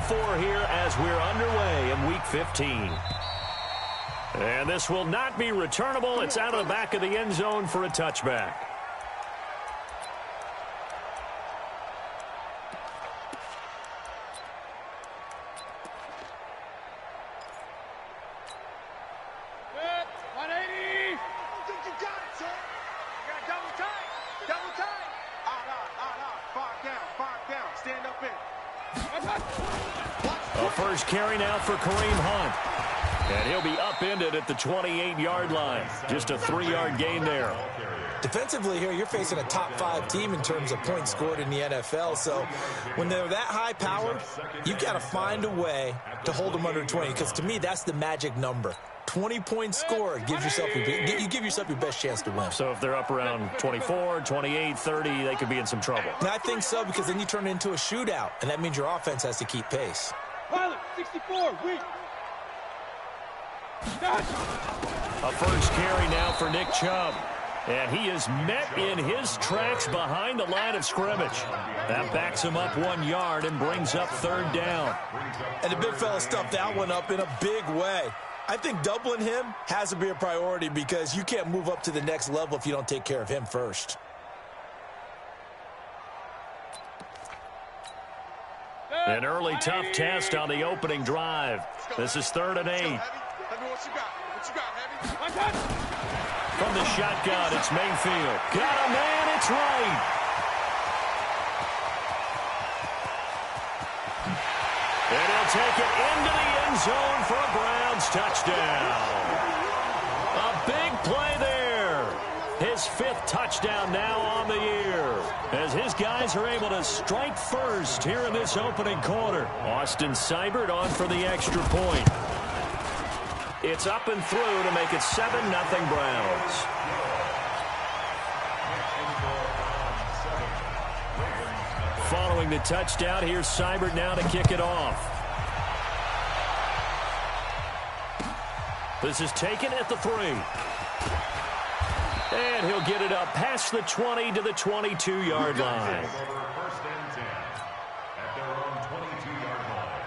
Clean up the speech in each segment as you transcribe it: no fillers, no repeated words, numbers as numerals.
4 here as we're underway in Week 15. And this will not be returnable. It's out of the back of the end zone for a touchback. A first carry now for Kareem Hunt. And he'll be upended at the 28-yard line. Just a 3-yard gain there. Defensively here, you're facing a top-5 team in terms of points scored in the NFL. So when they're that high-powered, you've got to find a way to hold them under 20. Because to me, that's the magic number. 20 points scored gives yourself you give yourself your best chance to win. So if they're up around 24, 28, 30, they could be in some trouble. And I think so, because then you turn it into a shootout, and that means your offense has to keep pace. Pilot, 64, weak. A first carry now for Nick Chubb. And he is met in his tracks behind the line of scrimmage. That backs him up 1 yard and brings up 3rd down. And the big fella stuffed that one up in a big way. I think doubling him has to be a priority because you can't move up to the next level if you don't take care of him first. An early tough test on the opening drive. This is 3rd and 8. From the shotgun, it's Mayfield. Got a man, it's right. And he'll take it into the end zone for a Browns touchdown. A big play there. His 5th touchdown now on the year, as his guys are able to strike first here in this opening quarter. Austin Seibert on for the extra point. It's up and through to make it 7-0 Browns. Following the touchdown, here's Seibert now to kick it off. This is taken at the 3. And he'll get it up past the 20 to the 22-yard line. First and 10 at their own 22-yard line.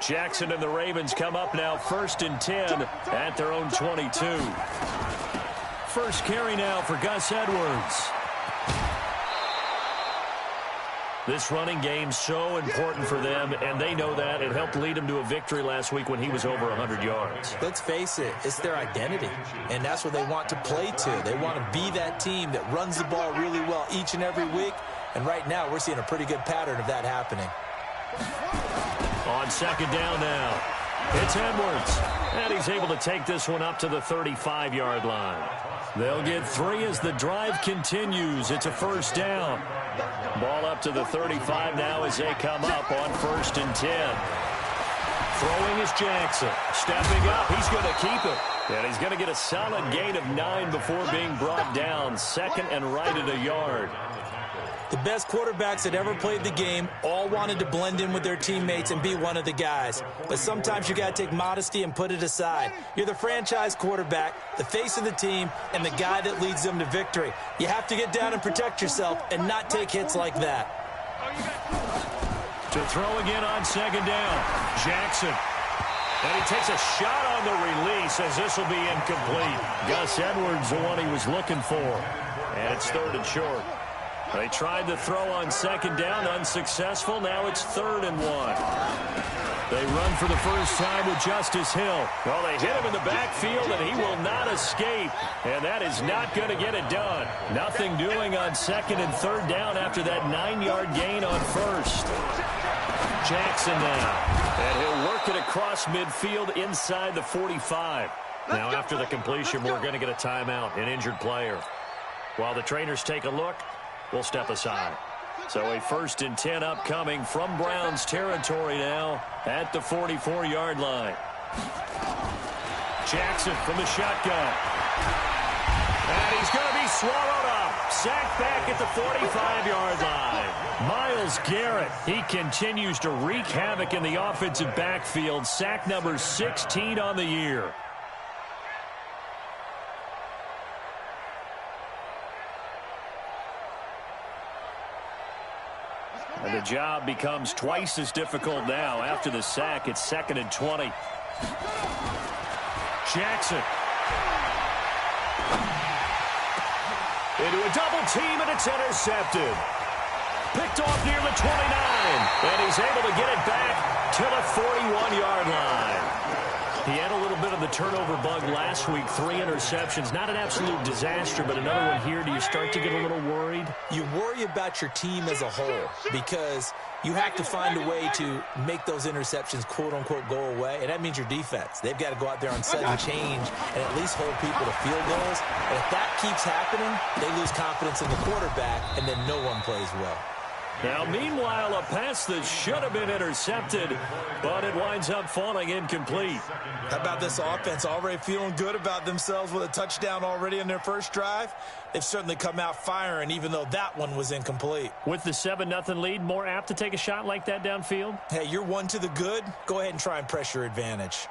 Jackson and the Ravens come up now 1st and 10 at their own 22. First carry now for Gus Edwards. This running game's so important for them, and they know that. It helped lead them to a victory last week when he was over 100 yards. Let's face it, it's their identity, and that's what they want to play to. They want to be that team that runs the ball really well each and every week, and right now we're seeing a pretty good pattern of that happening. On 2nd down now, it's Edwards, and he's able to take this one up to the 35-yard line. They'll get 3 as the drive continues. It's a 1st down. Ball up to the 35 now as they come up on 1st and 10. Throwing is Jackson. Stepping up, he's going to keep it. And he's going to get a solid gain of 9 before being brought down. 2nd and right at a yard. The best quarterbacks that ever played the game all wanted to blend in with their teammates and be one of the guys. But sometimes you got to take modesty and put it aside. You're the franchise quarterback, the face of the team, and the guy that leads them to victory. You have to get down and protect yourself and not take hits like that. To throw again on 2nd down, Jackson. And he takes a shot on the release as this will be incomplete. Gus Edwards, the one he was looking for. And it's 3rd and short. They tried to throw on 2nd down, unsuccessful. Now it's 3rd and 1. They run for the first time with Justice Hill. Well, they hit him in the backfield, and he will not escape. And that is not going to get it done. Nothing doing on 2nd and 3rd down after that 9-yard gain on 1st. Jackson now. And he'll work it across midfield inside the 45. Now, after the completion, we're going to get a timeout, an injured player. While the trainers take a look, we'll step aside. So a 1st and 10 upcoming from Browns territory now at the 44-yard line. Jackson from the shotgun. And he's going to be swallowed up. Sacked back at the 45-yard line. Myles Garrett, he continues to wreak havoc in the offensive backfield. Sack number 16 on the year. And the job becomes twice as difficult now. After the sack, it's 2nd and 20. Jackson. Into a double team, and it's intercepted. Picked off near the 29. And he's able to get it back to the 41-yard line. He had a little bit of the turnover bug last week. 3 interceptions. Not an absolute disaster, but another one here. Do you start to get a little worried? You worry about your team as a whole because you have to find a way to make those interceptions, quote-unquote, go away, and that means your defense. They've got to go out there on sudden change and at least hold people to field goals. And if that keeps happening, they lose confidence in the quarterback, and then no one plays well. Now, meanwhile, a pass that should have been intercepted, but it winds up falling incomplete. How about this offense already feeling good about themselves with a touchdown already in their first drive? They've certainly come out firing, even though that one was incomplete. With the 7-0 lead, more apt to take a shot like that downfield? Hey, you're one to the good. Go ahead and try and press your advantage.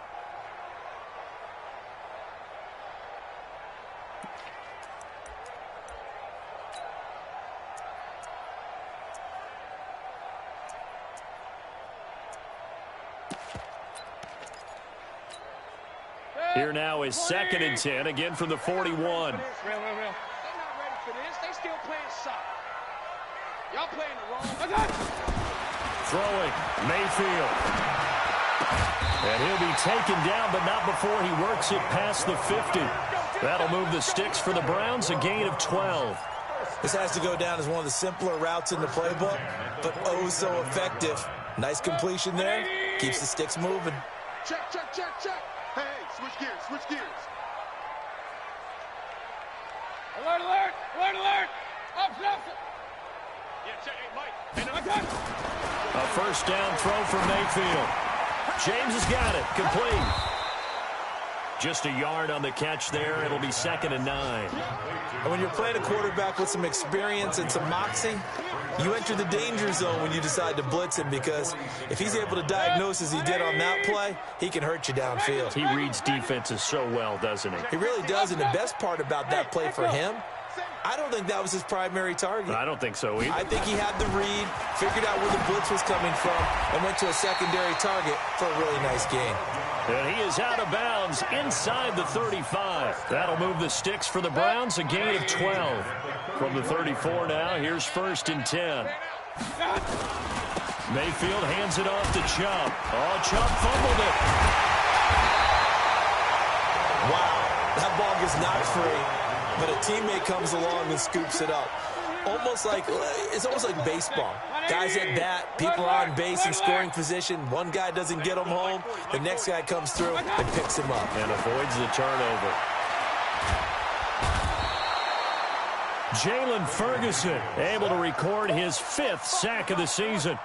Here now is 2nd and 10, again from the 41. Real. They're not ready for this. They still playing soft. Y'all playing the wrong. I got you. Throwing, Mayfield. And he'll be taken down, but not before he works it past the 50. That'll move the sticks for the Browns, a gain of 12. This has to go down as one of the simpler routes in the playbook, but oh so effective. Nice completion there. Keeps the sticks moving. Check. Hey, switch gears. Alert. Option. Yeah, check. Hey, Mike. I got it. A first down throw for Mayfield. James has got it. Complete. Just a yard on the catch there. It'll be 2nd and 9. And when you're playing a quarterback with some experience and some moxie, you enter the danger zone when you decide to blitz him, because if he's able to diagnose as he did on that play, he can hurt you downfield. He reads defenses so well, doesn't he? He really does, and the best part about that play for him, I don't think that was his primary target. I don't think so either. I think he had the read, figured out where the blitz was coming from, and went to a secondary target for a really nice gain. And he is out of bounds inside the 35. That'll move the sticks for the Browns, a gain of 12. From the 34 now, here's 1st and 10. Mayfield hands it off to Chubb. Oh, Chubb fumbled it. Wow, that ball gets knocked free, but a teammate comes along and scoops it up. It's almost like baseball. Guys at bat, people are on base in scoring position. One guy doesn't get him home. The next guy comes through and picks him up. And avoids the turnover. Jalen Ferguson able to record his 5th sack of the season.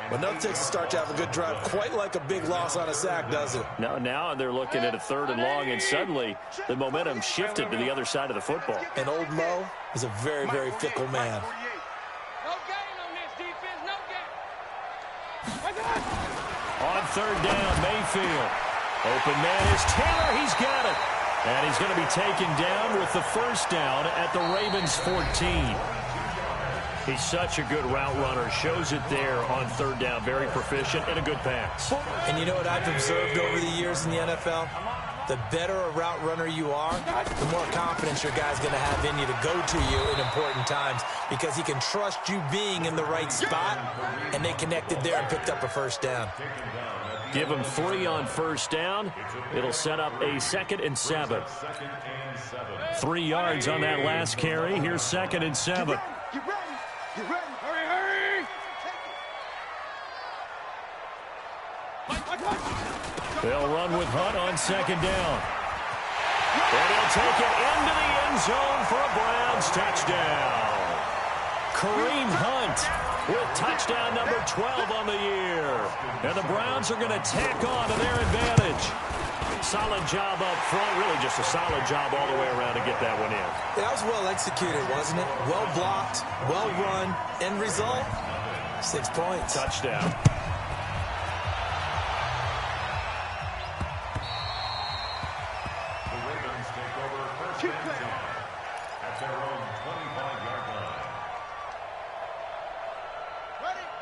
But nothing takes a start to have a good drive, quite like a big loss on a sack, does it? Now they're looking at a 3rd and long, and suddenly the momentum shifted to the other side of the football. And old Mo is a very, very fickle man. No gain on this defense. No gain. On 3rd down, Mayfield. Open man is Taylor. He's got it. And he's going to be taken down with the 1st down at the Ravens' 14. He's such a good route runner. Shows it there on 3rd down. Very proficient and a good pass. And you know what I've observed over the years in the NFL? The better a route runner you are, the more confidence your guy's going to have in you to go to you in important times, because he can trust you being in the right spot, and they connected there and picked up a 1st down. Give him 3 on 1st down. It'll set up a 2nd and 7. 3 yards on that last carry. Here's 2nd and 7. Hurry. They'll run with Hunt on 2nd down. And he'll take it into the end zone for a Browns touchdown. Kareem Hunt with touchdown number 12 on the year. And the Browns are going to tack on to their advantage. Solid job up front. Really just a solid job all the way around to get that one in. That was well executed, wasn't it? Well blocked, well run. End result, 6 points. Touchdown. The Ravens take over first and 10 at their own 25-yard line.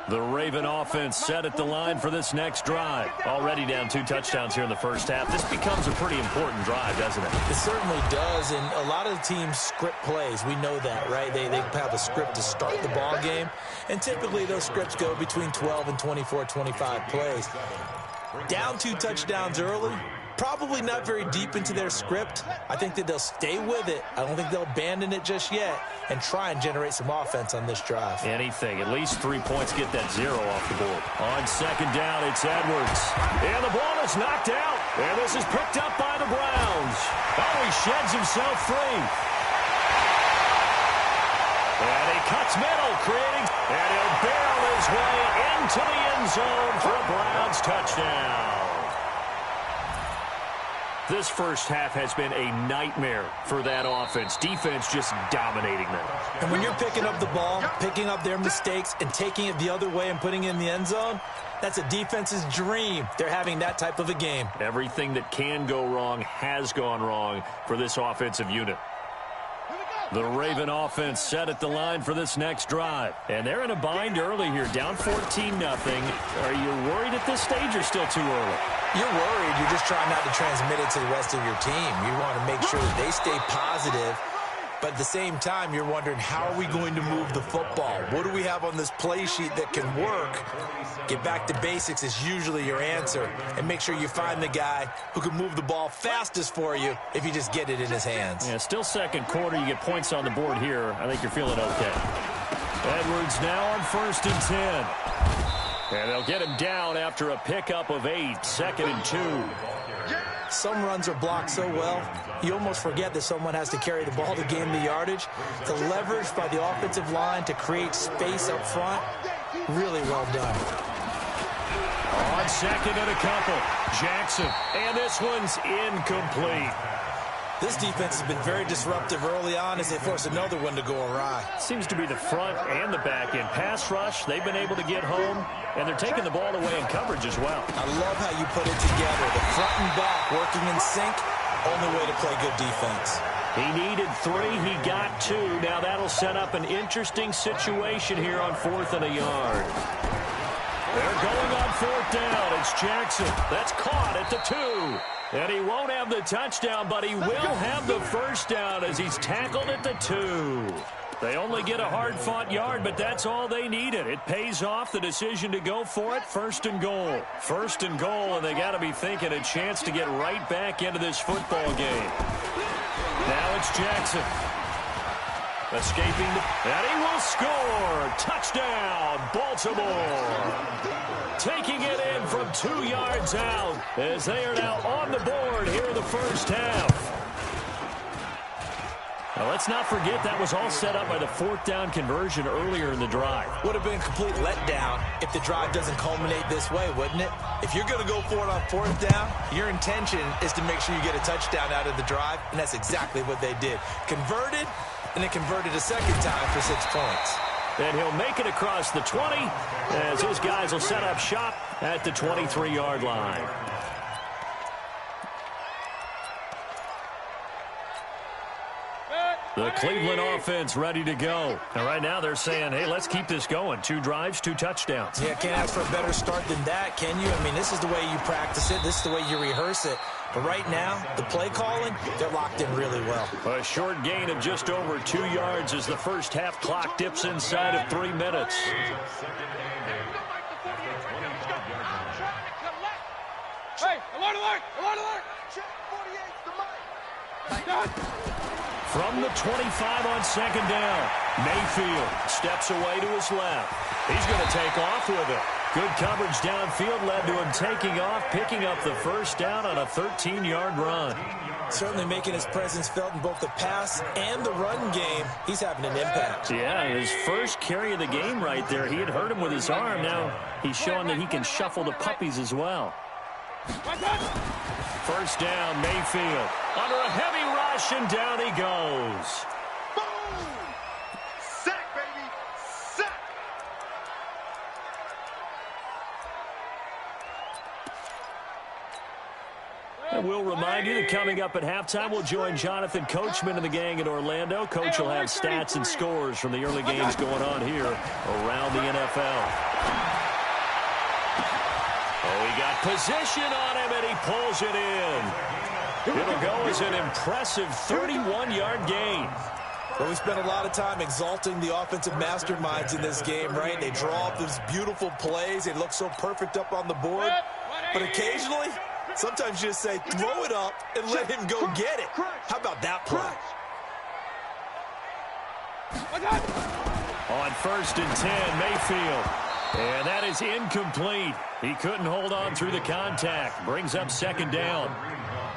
The Raven offense set at the line for this next drive. Already down 2 touchdowns here in the first half. This becomes a pretty important drive, doesn't it? It certainly does, and a lot of the teams script plays. We know that, right? They have a script to start the ball game, and typically those scripts go between 12 and 24, 25 plays. Down 2 touchdowns early, probably not very deep into their script. I think that they'll stay with it. I don't think they'll abandon it just yet and try and generate some offense on this drive. Anything. At least 3 points get that 0 off the board. On second down, it's Edwards. And the ball is knocked out. And this is picked up by the Browns. Oh, he sheds himself free. And he cuts middle, creating... And he'll barrel his way into the end zone for a Browns touchdown. This first half has been a nightmare for that offense. Defense just dominating them. And when you're picking up the ball, picking up their mistakes, and taking it the other way and putting it in the end zone, that's a defense's dream. They're having that type of a game. Everything that can go wrong has gone wrong for this offensive unit. The Raven offense set at the line for this next drive. And they're in a bind early here, down 14-0. Are you worried at this stage or still too early? You're worried. You're just trying not to transmit it to the rest of your team. You want to make sure that they stay positive. But at the same time, you're wondering, how are we going to move the football? What do we have on this play sheet that can work? Get back to basics is usually your answer. And make sure you find the guy who can move the ball fastest for you if you just get it in his hands. Yeah, still second quarter. You get points on the board here. I think you're feeling okay. Edwards now on 1st and 10. And they'll get him down after a pickup of 8. 2nd and 2. Some runs are blocked so well, you almost forget that someone has to carry the ball to gain the yardage. The leverage by the offensive line to create space up front, really well done. On 2nd and a couple, Jackson. And this one's incomplete. This defense has been very disruptive early on as they force another one to go awry. Seems to be the front and the back end. Pass rush, they've been able to get home, and they're taking the ball away in coverage as well. I love how you put it together. The front and back working in sync, only way to play good defense. He needed 3, he got 2. Now that'll set up an interesting situation here on 4th and a yard. They're going on 4th down. It's Jackson. That's caught at the 2. And he won't have the touchdown, but he will have the first down as he's tackled at the 2. They only get a hard-fought yard, but that's all they needed. It pays off the decision to go for it. 1st and goal. 1st and goal, and they got to be thinking a chance to get right back into this football game. Now it's Jackson. Escaping, and he will score. Touchdown, Baltimore. Taking it in from 2 yards out as they are now on the board here in the first half. Now, let's not forget that was all set up by the 4th down conversion earlier in the drive. Would have been a complete letdown if the drive doesn't culminate this way, wouldn't it? If you're going to go for it on 4th down, your intention is to make sure you get a touchdown out of the drive, and that's exactly what they did. Converted, and they converted a second time for 6 points. And he'll make it across the 20 as his guys will set up shop at the 23-yard line. The Cleveland offense ready to go. And right now they're saying, hey, let's keep this going. 2 drives, 2 touchdowns. Yeah, can't ask for a better start than that, can you? I mean, this is the way you practice it. This is the way you rehearse it. But right now, the play calling, they're locked in really well. A short gain of just over 2 yards as the first half clock dips inside of 3 minutes. Hey, alert, alert, alert, alert. Check 48's the mic. From the 25 on 2nd down, Mayfield steps away to his left. He's going to take off with it. Good coverage downfield led to him taking off, picking up the first down on a 13-yard run. Certainly making his presence felt in both the pass and the run game. He's having an impact. Yeah, his first carry of the game right there. He had hurt him with his arm. Now he's showing that he can shuffle the puppies as well. First down, Mayfield. Under a heavy rush, and down he goes. Boom! Sack, baby! Sack! And we'll remind you that coming up at halftime, we'll join Jonathan Coachman and the gang in Orlando. Coach will have stats and scores from the early games going on here around the NFL. Oh, he got position on him, and he pulls it in. It'll go as an impressive 31-yard gain. Well, we spent a lot of time exalting the offensive masterminds in this game, right? They draw up these beautiful plays. They look so perfect up on the board. But occasionally, sometimes you just say, throw it up and let him go get it. How about that play? On 1st and 10, Mayfield. And that is incomplete. He couldn't hold on through the contact. Brings up 2nd down.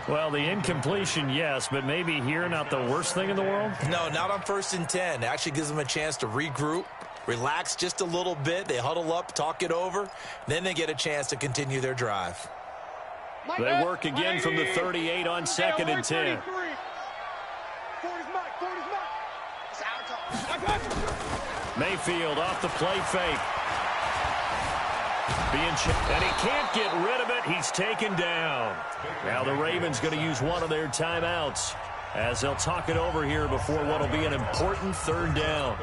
Well, the incompletion, yes, but maybe here not the worst thing in the world? No, not on 1st and 10. It actually gives them a chance to regroup, relax just a little bit. They huddle up, talk it over. Then they get a chance to continue their drive. They work again from the 38 on 2nd and 10. Mayfield off the play fake. And he can't get rid of it. He's taken down. Now the Ravens going to use one of their timeouts as they'll talk it over here before what will be an important 3rd down.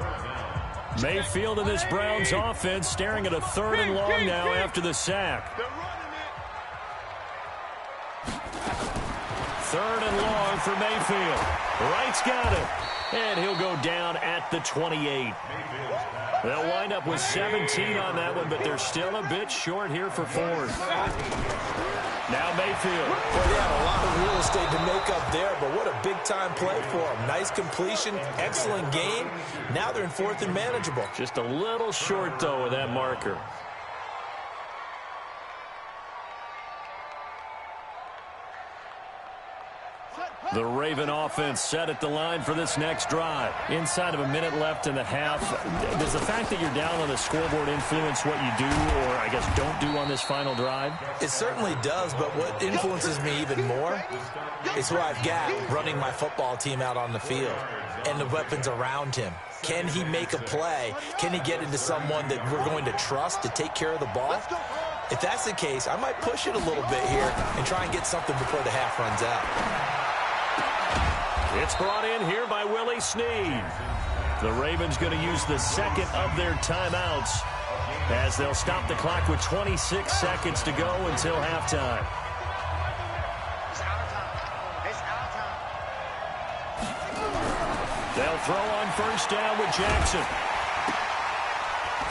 Mayfield in this Browns offense staring at a 3rd and long now after the sack. 3rd and long for Mayfield. Wright's got it. And he'll go down at the 28. They'll wind up with 17 on that one, but they're still a bit short here for 4th. Now Mayfield. Well, they had a lot of real estate to make up there, but what a big-time play for them. Nice completion, excellent game. Now they're in 4th and manageable. Just a little short, though, with that marker. The Raven offense set at the line for this next drive. Inside of a minute left in the half, does the fact that you're down on the scoreboard influence what you do or, I guess, don't do on this final drive? It certainly does, but what influences me even more is who I've got running my football team out on the field and the weapons around him. Can he make a play? Can he get into someone that we're going to trust to take care of the ball? If that's the case, I might push it a little bit here and try and get something before the half runs out. It's brought in here by Willie Snead. The Ravens going to use the 2nd of their timeouts as they'll stop the clock with 26 seconds to go until halftime. They'll throw on 1st down with Jackson.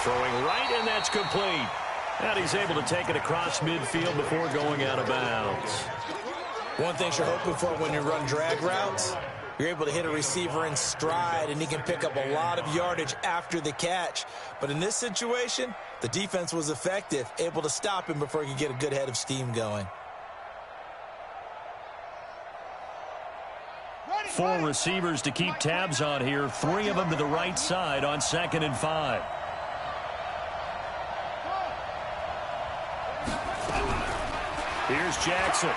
Throwing right, and that's complete. And he's able to take it across midfield before going out of bounds. One thing you're hoping for when you run drag routes, you're able to hit a receiver in stride, and he can pick up a lot of yardage after the catch. But in this situation, the defense was effective, able to stop him before he could get a good head of steam going. 4 receivers to keep tabs on here, 3 of them to the right side on 2nd and 5. Here's Jackson.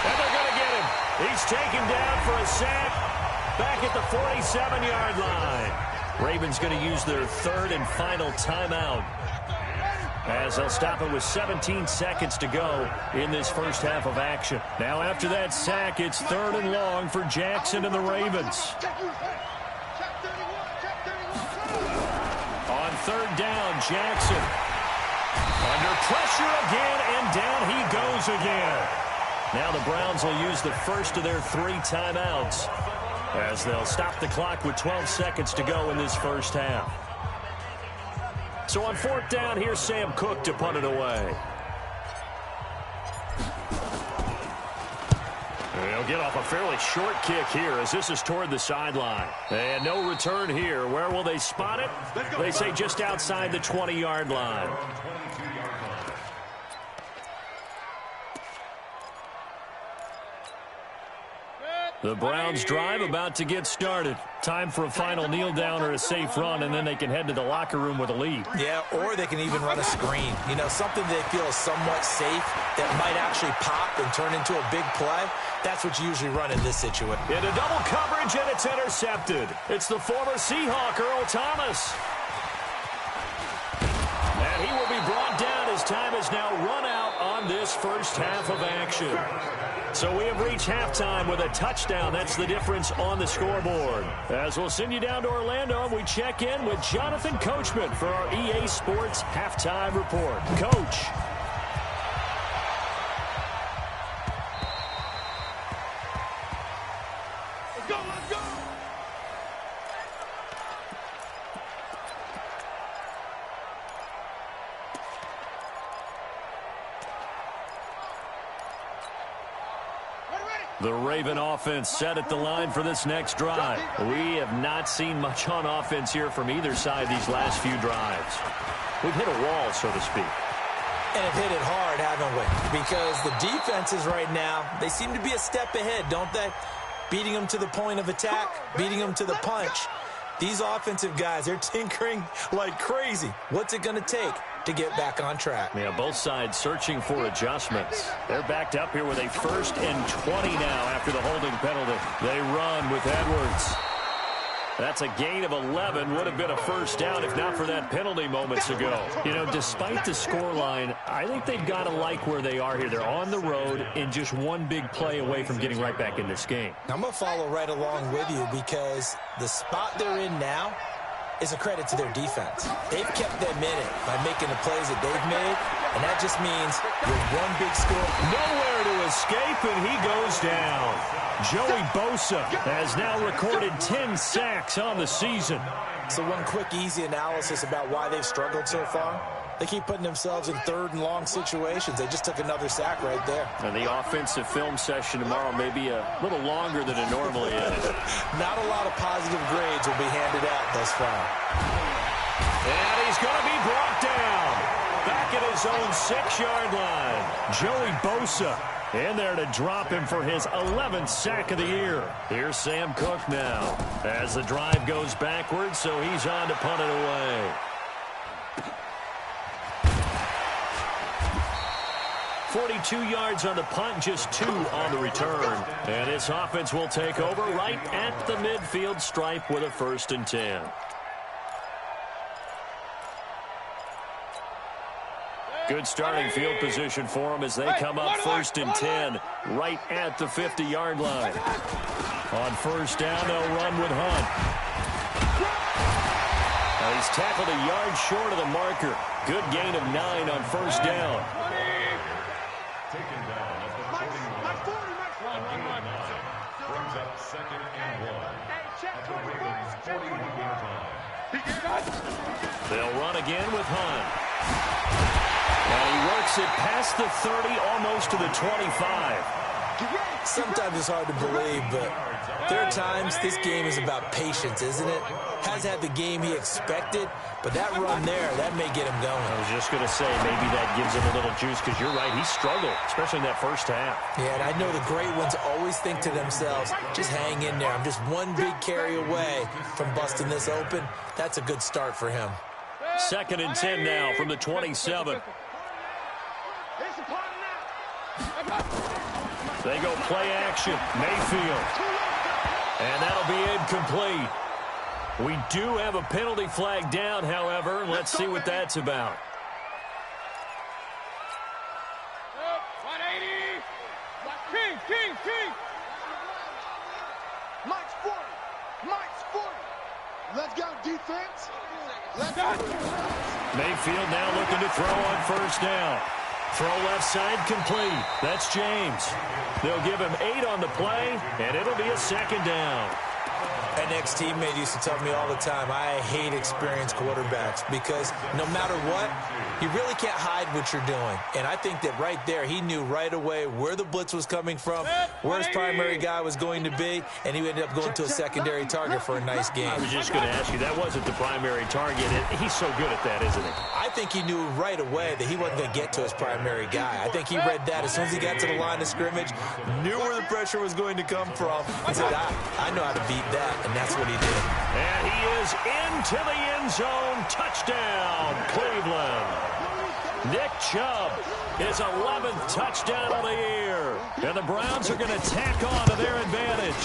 And they're going to get him. He's taken down for a sack back at the 47-yard line. Ravens going to use their 3rd and final timeout as they'll stop it with 17 seconds to go in this first half of action. Now after that sack, it's 3rd and long for Jackson and the Ravens. On 3rd down, Jackson. Under pressure again, and down he goes again. Now the Browns will use the first of their 3 timeouts as they'll stop the clock with 12 seconds to go in this first half. So on 4th down, here's Sam Cook to punt it away. They'll get off a fairly short kick here as this is toward the sideline. And no return here. Where will they spot it? They say just outside the 20-yard line. The Browns drive about to get started. Time for a final kneel down or a safe run, and then they can head to the locker room with a lead. Yeah, or they can even run a screen. You know, something they feel is somewhat safe that might actually pop and turn into a big play. That's what you usually run in this situation. Into double coverage, and it's intercepted. It's the former Seahawk, Earl Thomas. And he will be brought down as time has now run out on this first half of action. So we have reached halftime with a touchdown. That's the difference on the scoreboard. As we'll send you down to Orlando, and we check in with Jonathan Coachman for our EA Sports Halftime Report. Coach. Let's go, let's go! The Raven offense set at the line for this next drive. We have not seen much on offense here from either side these last few drives. We've hit a wall, so to speak. And have hit it hard, haven't we? Because the defenses right now, they seem to be a step ahead, don't they? Beating them to the point of attack, beating them to the punch. These offensive guys, they're tinkering like crazy. What's it going to take to get back on track? Yeah, both sides searching for adjustments. They're backed up here with a 1st and 20 now after the holding penalty. They run with Edwards. That's a gain of 11. Would have been a first down if not for that penalty moments ago. You know, despite the scoreline, I think they've got to like where they are here. They're on the road and just one big play away from getting right back in this game. I'm going to follow right along with you because the spot they're in now is a credit to their defense. They've kept them in it by making the plays that they've made, and that just means with one big score. Nowhere to escape, and he goes down. Joey Bosa has now recorded 10 sacks on the season. So one quick, easy analysis about why they've struggled so far. They keep putting themselves in 3rd and long situations. They just took another sack right there. And the offensive film session tomorrow may be a little longer than it normally is. Not a lot of positive grades will be handed out thus far. And he's going to be brought down. Back at his own 6-yard line. Joey Bosa in there to drop him for his 11th sack of the year. Here's Sam Cook now as the drive goes backwards, so he's on to punt it away. 42 yards on the punt, just 2 on the return. And this offense will take over right at the midfield stripe with a 1st and 10. Good starting field position for them as they come up 1st and 10 right at the 50-yard line. On 1st down, they'll run with Hunt. Now he's tackled a yard short of the marker. Good gain of 9 on 1st down. Taken down at the 41. Brings up 2nd and 1. At the Ravens' 41-yard line. They'll run again with Hunt. And he works it past the 30, almost to the 25. Sometimes it's hard to believe, but there are times this game is about patience, isn't it? Has had the game he expected, but that run there, that may get him going. I was just going to say, maybe that gives him a little juice, because you're right, he struggled, especially in that first half. Yeah, and I know the great ones always think to themselves, just hang in there. I'm just one big carry away from busting this open. That's a good start for him. 2nd and 10 now from the 27. They go play action. Mayfield. And that'll be incomplete. We do have a penalty flag down, however. Let's see what that's about. 180. King. Mike's 40. Mike's 40. Let's go, defense. Let's go. Mayfield now looking to throw on 1st down. Throw left side complete. That's James. They'll give him 8 on the play, and it'll be a 2nd down. An ex-teammate used to tell me all the time, I hate experienced quarterbacks because no matter what, you really can't hide what you're doing. And I think that right there, he knew right away where the blitz was coming from, where his primary guy was going to be, and he ended up going to a secondary target for a nice game. I was just going to ask you, that wasn't the primary target. He's so good at that, isn't he? I think he knew right away that he wasn't going to get to his primary guy. I think he read that as soon as he got to the line of scrimmage, knew where the pressure was going to come from, and said, I know how to beat that, and that's what he did. And he is into the end zone. Touchdown, Cleveland. Nick Chubb, his 11th touchdown of the year. And the Browns are going to tack on to their advantage.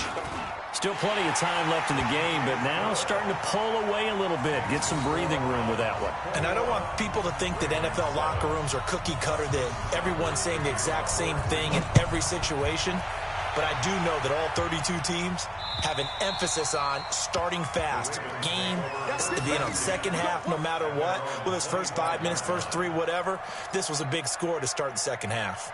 Still plenty of time left in the game, but now starting to pull away a little bit. Get some breathing room with that one. And I don't want people to think that NFL locker rooms are cookie cutter, that everyone's saying the exact same thing in every situation. But I do know that all 32 teams have an emphasis on starting fast. Game, second half, no matter what. Whether it's first 5 minutes, first 3, whatever. This was a big score to start the second half.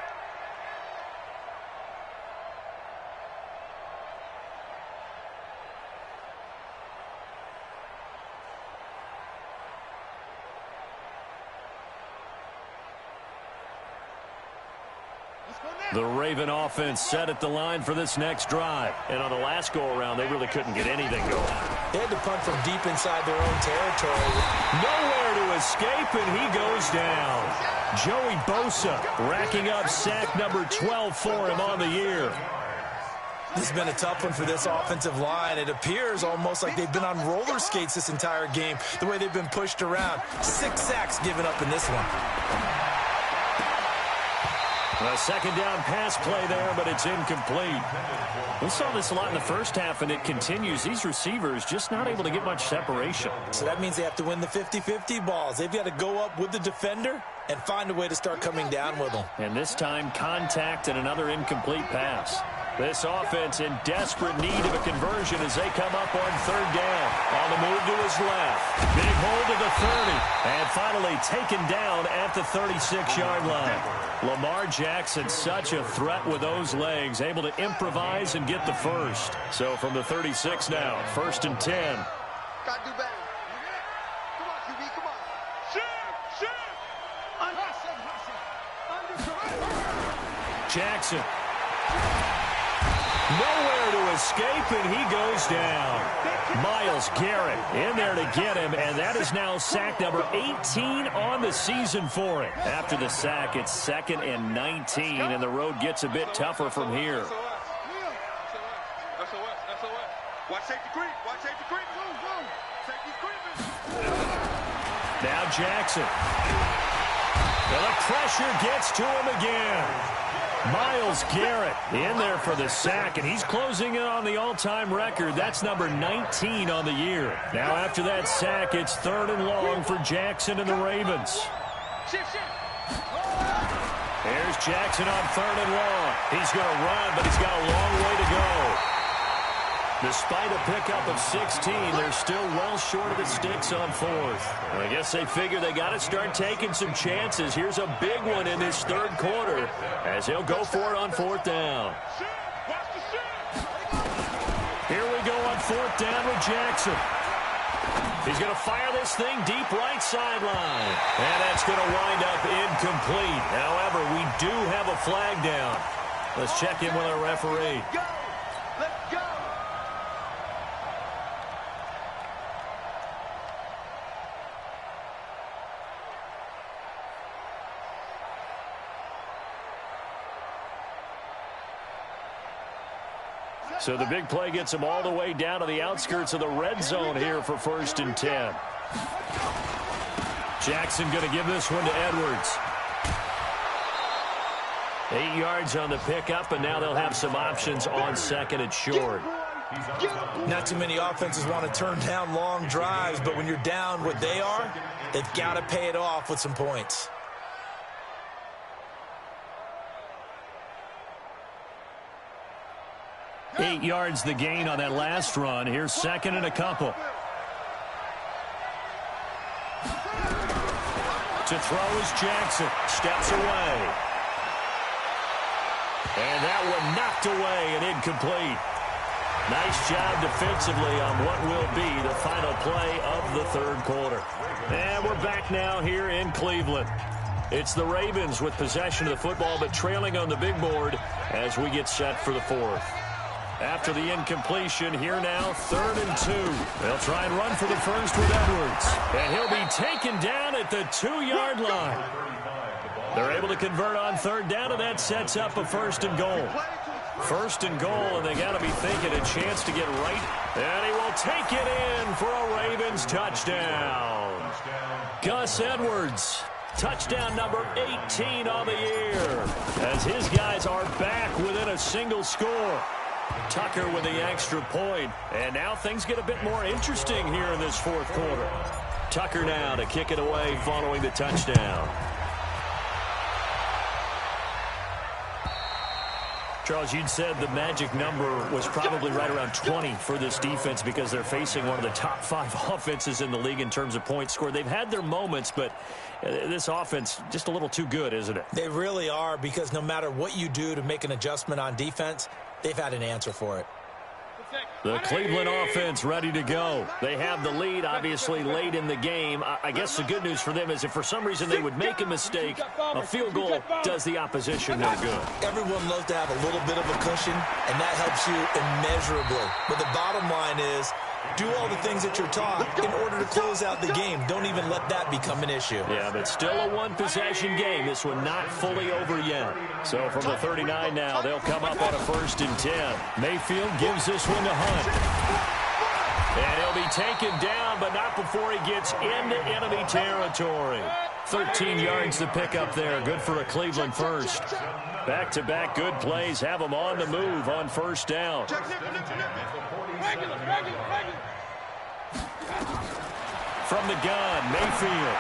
The Raven offense set at the line for this next drive. And on the last go-around, they really couldn't get anything going. They had to punt from deep inside their own territory. Nowhere to escape, and he goes down. Joey Bosa racking up sack number 12 for him on the year. This has been a tough one for this offensive line. It appears almost like they've been on roller skates this entire game, the way they've been pushed around. 6 sacks given up in this one. A second down pass play there, but it's incomplete. We saw this a lot in the first half, and it continues. These receivers just not able to get much separation. So that means they have to win the 50-50 balls. They've got to go up with the defender and find a way to start coming down with them. And this time, contact and another incomplete pass. This offense in desperate need of a conversion as they come up on third down. On the move to his left. Big hold to the 30. And finally taken down at the 36-yard line. Lamar Jackson, such a threat with those legs. Able to improvise and get the first. So from the 36 now, 1st and 10. Gotta do better. Come on, QB, come on. Jackson. Nowhere to escape, and he goes down. Myles Garrett in there to get him, and that is now sack number 18 on the season for him. After the sack, it's 2nd and 19, and the road gets a bit tougher from here. Watch safety creep. Watch safety creep. Safety creeping. Now Jackson. And the pressure gets to him again. Myles Garrett in there for the sack, and he's closing in on the all-time record. That's number 19 on the year. Now after that sack, it's 3rd and long for Jackson and the Ravens. Here's Jackson on 3rd and long. He's going to run, but he's got a long way to go. Despite a pickup of 16, they're still well short of the sticks on 4th. I guess they figure they got to start taking some chances. Here's a big one in this 3rd quarter as he'll go for it on 4th down. Here we go on 4th down with Jackson. He's going to fire this thing deep right sideline. And that's going to wind up incomplete. However, we do have a flag down. Let's check in with our referee. Let's go. So the big play gets him all the way down to the outskirts of the red zone here for 1st and 10. Jackson going to give this one to Edwards. 8 yards on the pickup, and now they'll have some options on 2nd and short. Not too many offenses want to turn down long drives, but when you're down what they are, they've got to pay it off with some points. Eight yards the gain on that last run. Here's 2nd and a couple. To throw is Jackson. Steps away. And that one knocked away and incomplete. Nice job defensively on what will be the final play of the third quarter. And we're back now here in Cleveland. It's the Ravens with possession of the football, but trailing on the big board as we get set for the fourth. After the incompletion, here now, 3rd and 2. They'll try and run for the first with Edwards. And he'll be taken down at the 2-yard line. They're able to convert on 3rd down, and that sets up a 1st and goal. 1st and goal, and they got to be thinking a chance to get right. And he will take it in for a Ravens touchdown. Gus Edwards, touchdown number 18 on the year, as his guys are back within a single score. Tucker with the extra point, and now things get a bit more interesting here in this fourth quarter. Tucker now to kick it away following the touchdown. Charles, you'd said the magic number was probably right around 20 for this defense because they're facing one of the top 5 offenses in the league in terms of points scored. They've had their moments, but this offense just a little too good, isn't it? They really are, because no matter what you do to make an adjustment on defense, they've had an answer for it. The Cleveland offense ready to go. They have the lead, obviously, late in the game. I guess the good news for them is if for some reason they would make a mistake, a field goal does the opposition no good. Everyone loves to have a little bit of a cushion, and that helps you immeasurably. But the bottom line is, do all the things that you're taught in order to close out the game. Don't even let that become an issue. Yeah, but still a one-possession game. This one not fully over yet. So from the 39 now, they'll come up on a 1st and 10. Mayfield gives this one to Hunt. And he'll be taken down, but not before he gets into enemy territory. 13 yards to pick up there. Good for a Cleveland first. Back-to-back good plays have them on the move on 1st down. From the gun, Mayfield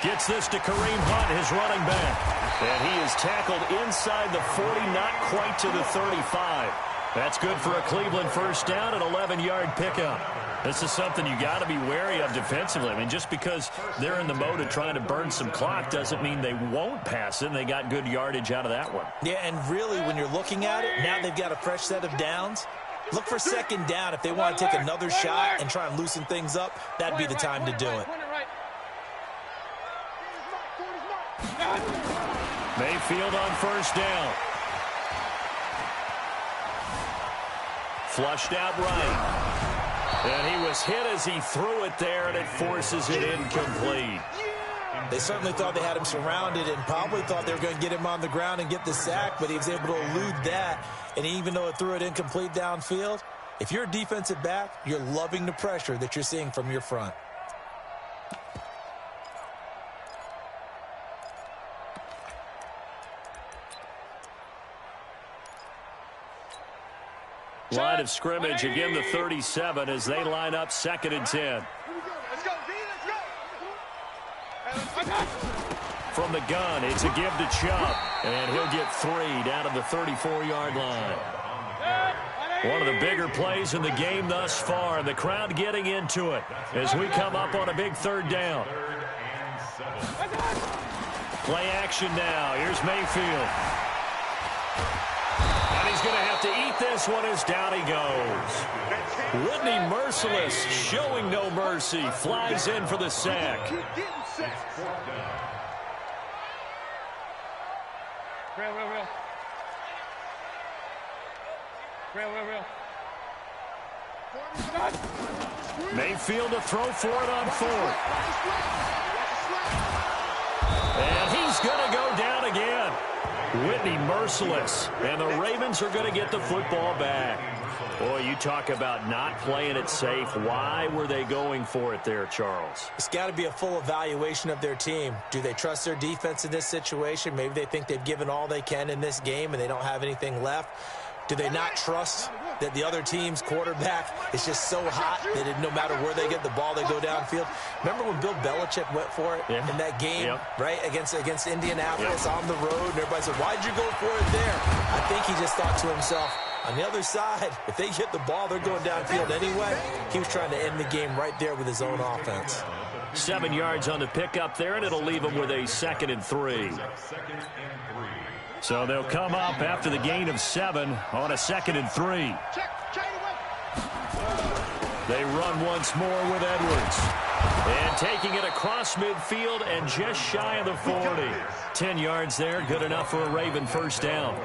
gets this to Kareem Hunt, his running back. And he is tackled inside the 40, not quite to the 35. That's good for a Cleveland 1st down, an 11-yard pickup. This is something you got to be wary of defensively. I mean, just because they're in the mode of trying to burn some clock doesn't mean they won't pass it, and they got good yardage out of that one. Yeah, and really, when you're looking at it, now they've got a fresh set of downs. Look for 2nd down. If they want to take another shot and try and loosen things up, that'd be the time to do it. Mayfield on 1st down. Flushed out right. And he was hit as he threw it there, and it forces it incomplete. They certainly thought they had him surrounded and probably thought they were going to get him on the ground and get the sack, but he was able to elude that. And even though it threw it incomplete downfield, if you're a defensive back, you're loving the pressure that you're seeing from your front. Line of scrimmage, again the 37 as they line up 2nd and 10. From the gun, it's a give to Chubb, and he'll get 3 down to the 34-yard line. One of the bigger plays in the game thus far, and the crowd getting into it as we come up on a big 3rd down. Play action now. Here's Mayfield. And he's going to have to eat this one as down he goes. Whitney Merciless, showing no mercy, flies in for the sack. Real. Mayfield to throw for it on 4th. And he's going to go down again. Whitney Merciless. And the Ravens are going to get the football back. Boy, you talk about not playing it safe. Why were they going for it there, Charles? It's got to be a full evaluation of their team. Do they trust their defense in this situation? Maybe they think they've given all they can in this game and they don't have anything left. Do they not trust that the other team's quarterback is just so hot that no matter where they get the ball, they go downfield? Remember when Bill Belichick went for it in that game, right, against Indianapolis on the road? And everybody said, why'd you go for it there? I think he just thought to himself, on the other side, if they get the ball, they're going downfield anyway. He was trying to end the game right there with his own offense. 7 yards on the pickup there, and it'll leave him with a 2nd and 3. So they'll come up after the gain of 7 on a 2nd and 3. They run once more with Edwards. And taking it across midfield and just shy of the 40. 10 yards there, good enough for a Raven first down.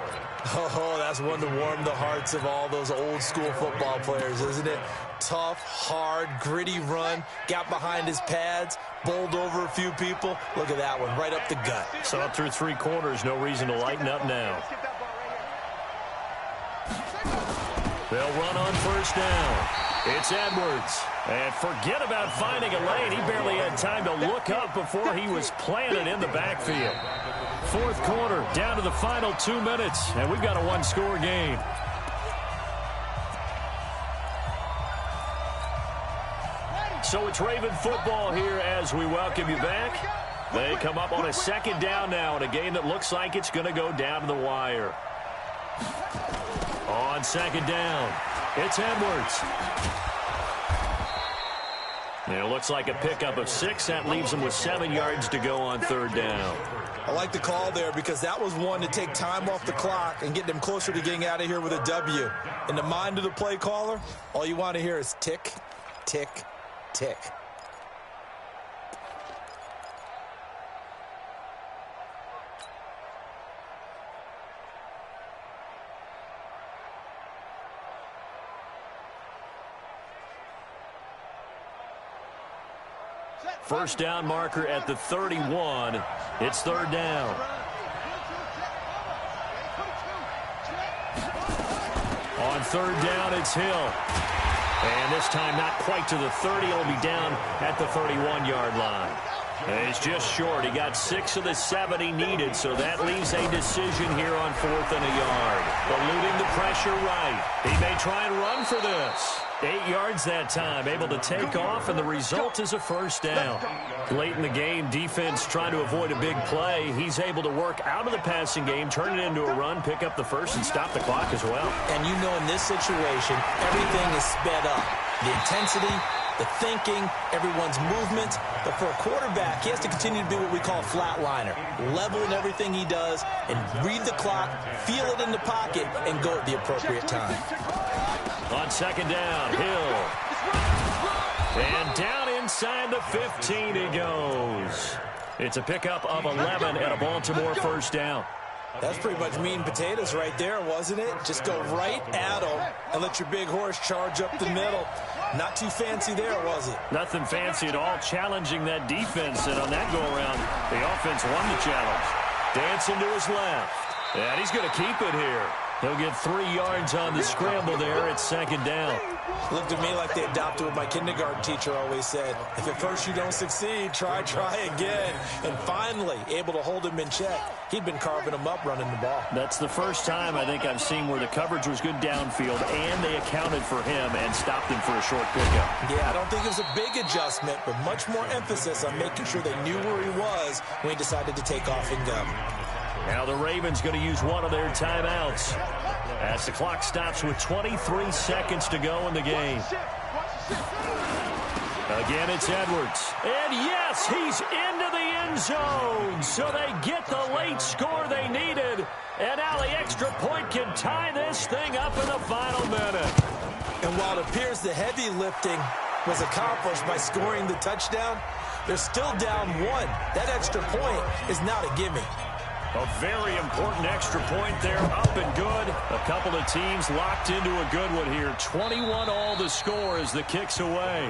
Oh, that's one to warm the hearts of all those old school football players, isn't it? Tough, hard, gritty run, got behind his pads, bowled over a few people. Look at that one, right up the gut. So up through 3 quarters, no reason to lighten up now. They'll run on first down. It's Edwards. And forget about finding a lane. He barely had time to look up before he was planted in the backfield. 4th quarter, down to the final 2 minutes, and we've got a 1-score game. So it's Raven football here as we welcome you back. They come up on a 2nd down now in a game that looks like it's going to go down to the wire. On 2nd down, it's Edwards. And it looks like a pickup of 6. That leaves him with 7 yards to go on 3rd down. I like the call there because that was one to take time off the clock and get them closer to getting out of here with a W. In the mind of the play caller, all you want to hear is tick, tick, tick. First down marker at the 31. It's 3rd down. On 3rd down, it's Hill. And this time not quite to the 30. He'll be down at the 31-yard line. And he's just short. He got 6 of the 7 he needed, so that leaves a decision here on 4th and a yard. Eluding the pressure right. He may try and run for this. 8 yards that time, able to take off, and the result is a first down. Late in the game, defense trying to avoid a big play. He's able to work out of the passing game, turn it into a run, pick up the first, and stop the clock as well. And you know in this situation, everything is sped up. The intensity, the thinking, everyone's movement. But for a quarterback, he has to continue to be what we call a flatliner. Level in everything he does and read the clock, feel it in the pocket, and go at the appropriate time. On 2nd down, Hill. And down inside the 15 he goes. It's a pickup of 11 and a Baltimore first down. That's pretty much meat and potatoes right there, wasn't it? Just go right at him and let your big horse charge up the middle. Not too fancy there, was it? Nothing fancy at all, challenging that defense. And on that go-around, the offense won the challenge. Dancing to his left. And he's going to keep it here. He'll get 3 yards on the scramble there at 2nd down. Looked to me like they adopted what my kindergarten teacher always said. If at first you don't succeed, try again. And finally, able to hold him in check. He'd been carving him up running the ball. That's the first time I think I've seen where the coverage was good downfield and they accounted for him and stopped him for a short pickup. Yeah, I don't think it was a big adjustment, but much more emphasis on making sure they knew where he was when he decided to take off and go. Now the Ravens going to use one of their timeouts as the clock stops with 23 seconds to go in the game. Again, it's Edwards. And yes, he's into the end zone. So they get the late score they needed. And now the extra point can tie this thing up in the final minute. And while it appears the heavy lifting was accomplished by scoring the touchdown, they're still down 1. That extra point is not a gimme. A very important extra point there, up and good. A couple of teams locked into a good one here. 21 all the score as the kick's away.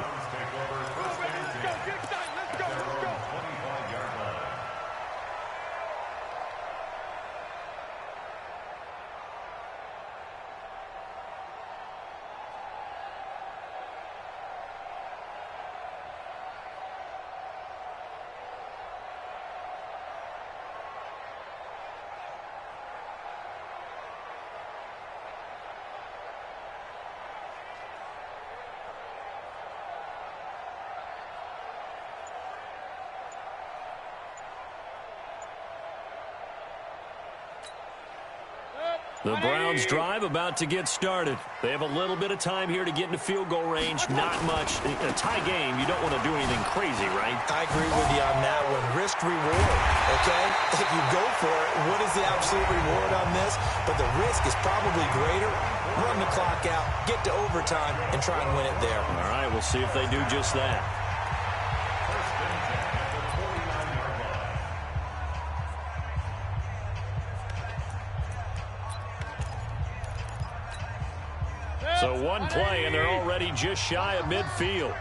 The Browns' drive about to get started. They have a little bit of time here to get into field goal range. Not much. In a tie game, you don't want to do anything crazy, right? I agree with you on that one. Risk reward, okay? If you go for it, what is the absolute reward on this? But the risk is probably greater. Run the clock out, get to overtime, and try and win it there. All right, we'll see if they do just that. So one play, and they're already just shy of midfield.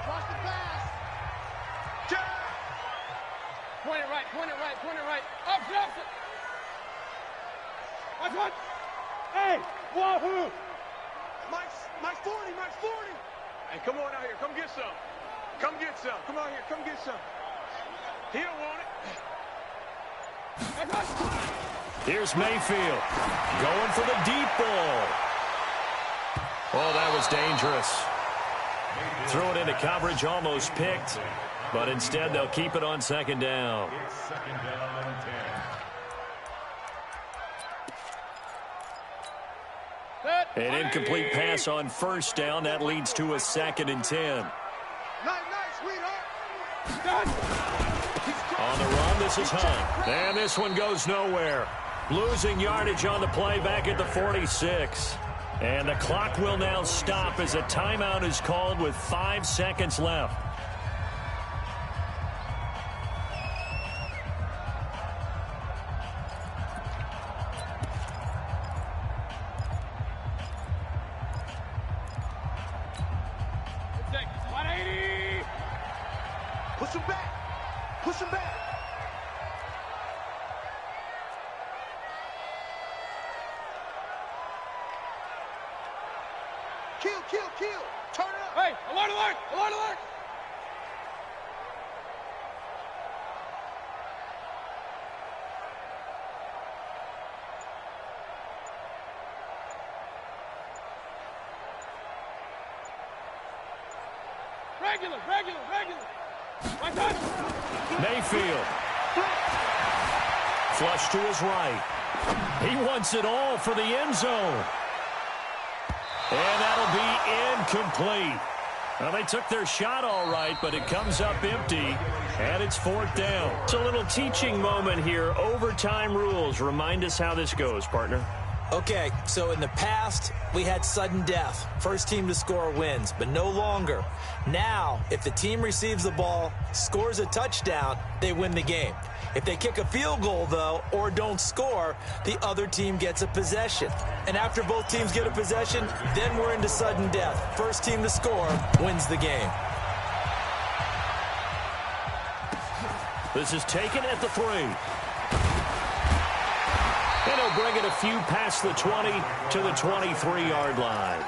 Point it right, point it right, point it right. Up, up. Watch one. Hey, wahoo. Mike's 40, Mike's 40. Hey, come on out here. Come get some. Come get some. Come out here. Come get some. He don't want it. Here's Mayfield going for the deep ball. Oh, that was dangerous. Threw it into coverage, almost picked, but instead they'll keep it on second down. An incomplete pass on first down. That leads to a 2nd and 10. Nice, sweetheart. On the run, this is Hunt. And this one goes nowhere. Losing yardage on the play back at the 46. And the clock will now stop as a timeout is called with 5 seconds left. Push him back. Push him back. Kill. Turn it up. Hey, alert, alert, alert, alert. Regular. Right on. Mayfield. Flush to his right. He wants it all for the end zone. And that'll be incomplete. Well, they took their shot all right, but it comes up empty, and it's 4th down. It's a little teaching moment here. Overtime rules. Remind us how this goes, partner. Okay, so in the past, we had sudden death. First team to score wins, but no longer. Now, if the team receives the ball, scores a touchdown, they win the game. If they kick a field goal, though, or don't score, the other team gets a possession. And after both teams get a possession, then we're into sudden death. First team to score wins the game. This is taken at the 3. And he'll bring it a few past the 20 to the 23-yard line.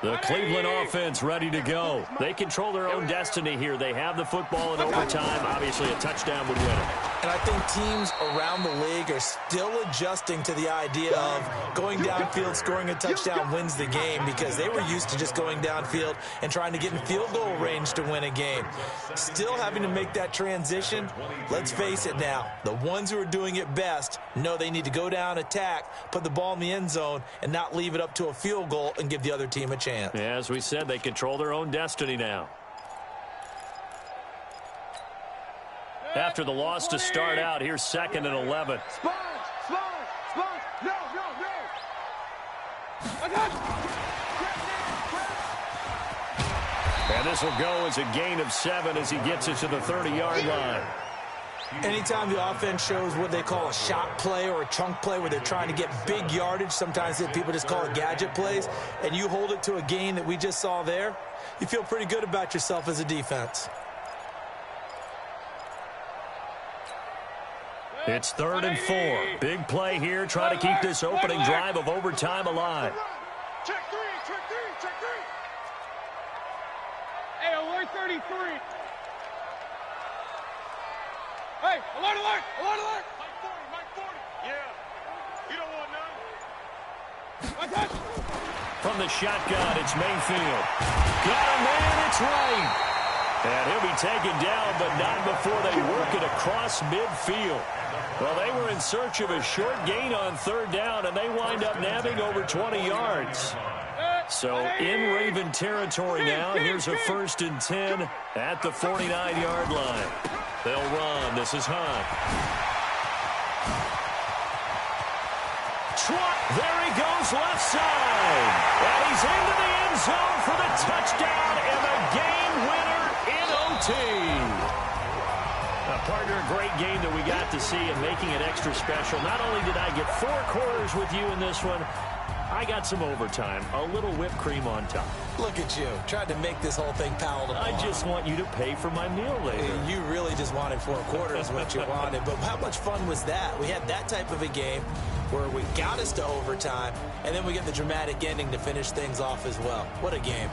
The Cleveland offense ready to go. They control their own destiny here. They have the football in overtime. Obviously, a touchdown would win it. And I think teams around the league are still adjusting to the idea of going downfield, scoring a touchdown wins the game, because they were used to just going downfield and trying to get in field goal range to win a game. Still having to make that transition. Let's face it now, the ones who are doing it best know they need to go down, attack, put the ball in the end zone, and not leave it up to a field goal and give the other team a chance. Yeah, as we said, they control their own destiny now. After the loss to start out, here's 2nd and 11. Sponge. No. And this will go as a gain of 7 as he gets it to the 30-yard line. Anytime the offense shows what they call a shot play or a chunk play where they're trying to get big yardage, sometimes people just call it gadget plays, and you hold it to a gain that we just saw there, you feel pretty good about yourself as a defense. It's 3rd and 4. Big play here. Try to keep this opening drive of overtime alive. Check three. Hey, alert 33. Hey, alert. from the shotgun. It's Mayfield. Got him, man. It's right. And he'll be taken down, but not before they work it across midfield. Well, they were in search of a short gain on third down, and they wind up nabbing over 20 yards. So in Raven territory now. Here's a 1st and 10 at the 49-yard line. They'll run. This is Hunt. There he goes left side. And he's into the end zone for the touchdown and the game winner in OT. Now, partner, a great game that we got to see and making it extra special. Not only did I get 4 quarters with you in this one, I got some overtime, a little whipped cream on top. Look at you, tried to make this whole thing palatable. I just want you to pay for my meal later. You really just wanted 4 quarters, what you wanted. But how much fun was that? We had that type of a game where we got us to overtime, and then we get the dramatic ending to finish things off as well. What a game.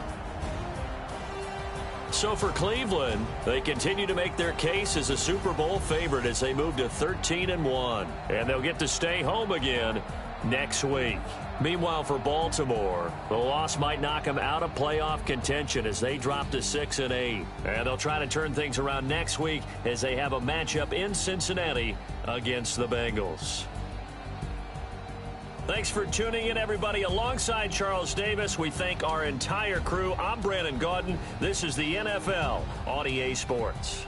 So for Cleveland, they continue to make their case as a Super Bowl favorite as they move to 13-1. And they'll get to stay home again next week. Meanwhile, for Baltimore, the loss might knock them out of playoff contention as they drop to 6-8. And they'll try to turn things around next week as they have a matchup in Cincinnati against the Bengals. Thanks for tuning in, everybody. Alongside Charles Davis, we thank our entire crew. I'm Brandon Gaudin. This is the NFL on EA Sports.